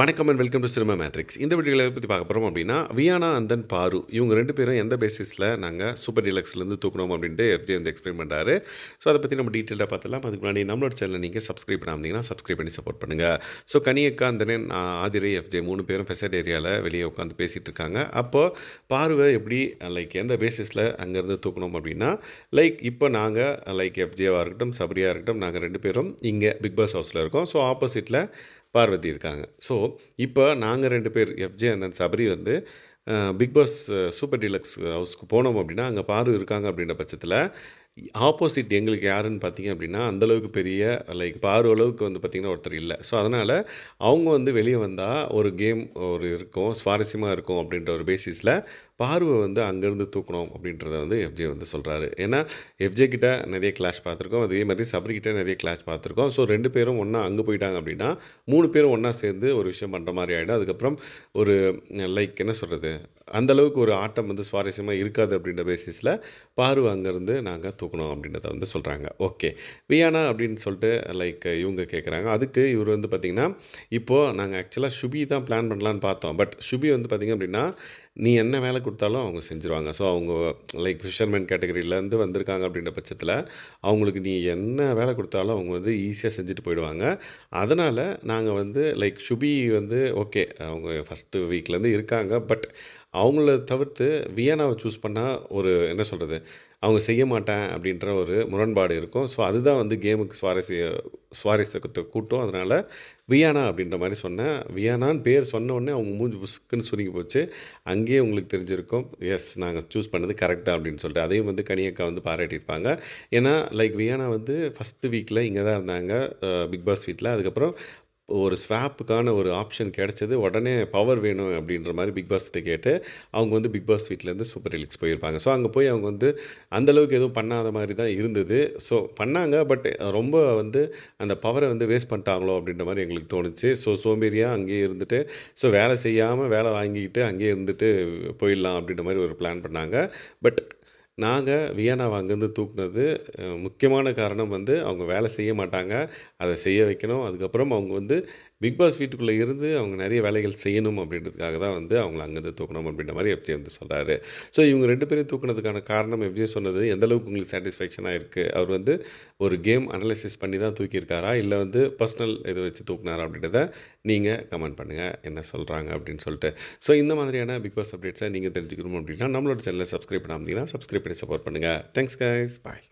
வணக்கம் and welcome to cinema matrix. இந்த வீடியோவில் எதை பற்றி பார்க்க போகிறோம் அப்படின்னா, வியானா அண்ட் தென் பாரு இவங்க 2 பேரும் எந்த பேசிஸில் நாங்கள் சூப்பர் டீலக்ஸ்லேருந்து தூக்கணும் அப்படின்ட்டு எஃப்ஜே வந்து எக்ஸ்பிளைன் பண்ணுறாரு. ஸோ அதை பற்றி நம்ம டீட்டெயிலாக பார்த்துலாம். அதுக்கு முன்னாடி நம்மளோட சேனலை நீங்கள் சப்ஸ்கிரைப் பண்ணாமல் சப்ஸ்கிரைப் பண்ணி சப்போர்ட் பண்ணுங்கள். ஸோ கனியக்கா அந்த ஆதிரை எஃப்ஜே 3 பேரும் ஃபெசட் ஏரியாவில் வெளியே உட்காந்து பேசிகிட்டு இருக்காங்க. அப்போது பார்வை எப்படி எந்த பேசிஸில் அங்கேருந்து தூக்கணும் அப்படின்னா, இப்போ நாங்கள் எஃப்ஜேவாக இருக்கட்டும் சபரியாக இருக்கட்டும் நாங்கள் 2 பேரும் இங்கே பிக் பாஸ் ஹவுஸில் இருக்கோம். ஸோ ஆப்போசிட்டில் பார்வதி இருக்காங்க. ஸோ இப்போ நாங்கள் 2 பேர் எஃப்ஜே அண்ட் சபரி வந்து பிக் பாஸ் சூப்பர் டீலக்ஸ் ஹவுஸ்க்கு போனோம் அப்படின்னா, அங்கே பாரு இருக்காங்க அப்படின்ற பட்சத்தில் ஆப்போசிட் எங்களுக்கு யாருன்னு பார்த்தீங்க அப்படின்னா, அந்தளவுக்கு பெரிய பாரு அளவுக்கு வந்து பார்த்திங்கன்னா ஒருத்தர் இல்லை. ஸோ அதனால் அவங்க வந்து வெளியே வந்தால் ஒரு கேம் இருக்கும், சுவாரஸ்யமாக இருக்கும் அப்படின்ற ஒரு பேசிஸில் பார்வை வந்து அங்கேருந்து தூக்கணும் அப்படின்றத வந்து எஃப்ஜே வந்து சொல்கிறாரு. ஏன்னா எஃப்ஜே கிட்ட நிறைய கிளாஷ் பார்த்துருக்கோம், அதே மாதிரி சபரி கிட்ட நிறைய கிளாஷ் பார்த்துருக்கோம். ஸோ 2 பேரும் ஒன்றா அங்கே போயிட்டாங்க அப்படின்னா 3 பேரும் ஒன்றா சேர்ந்து ஒரு விஷயம் பண்ணுற மாதிரி ஆகிடும். அதுக்கப்புறம் ஒரு என்ன சொல்கிறது, அந்தளவுக்கு ஒரு ஆட்டம் வந்து சுவாரஸ்யமாக இருக்காது அப்படின்ற பேசிஸில் பார்வை அங்கேருந்து நாங்கள் தூக்கணும் அப்படின்றத வந்து சொல்கிறாங்க. ஓகே, வியானா அப்படின்னு சொல்லிட்டு இவங்க கேட்குறாங்க. அதுக்கு இவர் வந்து பார்த்திங்கன்னா, இப்போது நாங்கள் ஆக்சுவலாக சுபி தான் பிளான் பண்ணலான்னு பார்த்தோம். பட் சுபி வந்து பார்த்திங்க அப்படின்னா, நீ என்ன வேலை கொடுத்தாலும் அவங்க செஞ்சுருவாங்க. ஸோ அவங்க ஃபிஷர்மேன் கேட்டகரியிலேருந்து வந்திருக்காங்க அப்படின்ற பட்சத்தில் அவங்களுக்கு நீ என்ன வேலை கொடுத்தாலும் அவங்க வந்து ஈஸியாக செஞ்சுட்டு போயிடுவாங்க. அதனால் நாங்கள் வந்து சுபி வந்து ஓகே, அவங்க ஃபஸ்ட்டு வீக்லேருந்து இருக்காங்க. பட் அவங்கள தவிர்த்து வியானாவை சூஸ் பண்ணால் ஒரு என்ன சொல்கிறது, அவங்க செய்ய மாட்டேன் அப்படின்ற ஒரு முரண்பாடு இருக்கும். ஸோ அதுதான் வந்து கேமுக்கு சுவாரஸ்யத்தை கூட்டும். அதனால் வியானா அப்படின்ற மாதிரி சொன்னேன். வியானான்னு பேர் சொன்னோடனே அவங்க மூஞ்சி புஸ்க்குன்னு சுருங்கி போச்சு. அங்கேயே உங்களுக்கு தெரிஞ்சிருக்கும், எஸ் நாங்கள் சூஸ் பண்ணது கரெக்ட் தான் அப்படின்னு சொல்லிட்டு. அதையும் வந்து கனியக்கா வந்து பாராட்டியிருப்பாங்க. ஏன்னா வியானா வந்து ஃபஸ்ட்டு வீக்கில் இங்கே தான் இருந்தாங்க பிக் பாஸ் வீட்டில். அதுக்கப்புறம் ஒரு ஸ்வாப்புக்கான ஒரு ஆப்ஷன் கிடச்சது. உடனே பவர் வேணும் அப்படின்ற மாதிரி பிக் பாஸ்கிட்ட கேட்டு அவங்க வந்து பிக் பாஸ் வீட்டிலேருந்து சூப்பர் டீலக்ஸ் போயிருப்பாங்க. ஸோ அங்கே போய் அவங்க வந்து அந்தளவுக்கு எதுவும் பண்ணாத மாதிரி தான் இருந்தது. ஸோ பண்ணாங்க, பட் ரொம்ப வந்து அந்த பவரை வந்து வேஸ்ட் பண்ணிட்டாங்களோ அப்படின்ற மாதிரி எங்களுக்கு தோணுச்சு. ஸோ சோம்பேறியாக அங்கேயே இருந்துட்டு, ஸோ வேலை செய்யாமல் வேலை வாங்கிக்கிட்டு அங்கேயே இருந்துட்டு போயிடலாம் அப்படின்ற மாதிரி ஒரு பிளான் பண்ணாங்க. பட் நாங்கள் வியானாவை அங்கேருந்து தூக்குனது முக்கியமான காரணம் வந்து அவங்க வேலை செய்ய மாட்டாங்க, அதை செய்ய வைக்கணும். அதுக்கப்புறம் அவங்க வந்து பிக் பாஸ் வீட்டுக்குள்ளே இருந்து அவங்க நிறைய வேலைகள் செய்யணும் அப்படின்றதுக்காக தான் வந்து அவங்கள அங்கேருந்து தூக்கணும் அப்படின்ற மாதிரி எஃப்ஜே வந்து சொல்கிறாரு. ஸோ இவங்க 2 பேரும் தூக்குனதுக்கான காரணம் எஃப்ஜே சொன்னது எந்தளவுக்கு உங்களுக்கு சாட்டிஸ்ஃபேக்ஷனாக இருக்குது, அவர் வந்து ஒரு கேம் அனலைசிஸ் பண்ணி தான் தூக்கியிருக்காரா, இல்லை வந்து பர்சனல் இதை வச்சு தூக்குனாரா அப்படின்றத நீங்கள் கமெண்ட் பண்ணுங்கள் என்ன சொல்கிறாங்க அப்படின்னு சொல்லிட்டு. ஸோ இந்த மாதிரியான பிக் பாஸ் அப்டேட்ஸை நீங்கள் தெரிஞ்சுக்கணும் அப்படின்னா நம்மளோட சேனலை சப்ஸ்கிரைப் பண்ணாமல் சப்ஸ்கிரைப் பண்ணி சப்போர்ட் பண்ணுங்கள். தேங்க்ஸ் கைஸ், பாய்.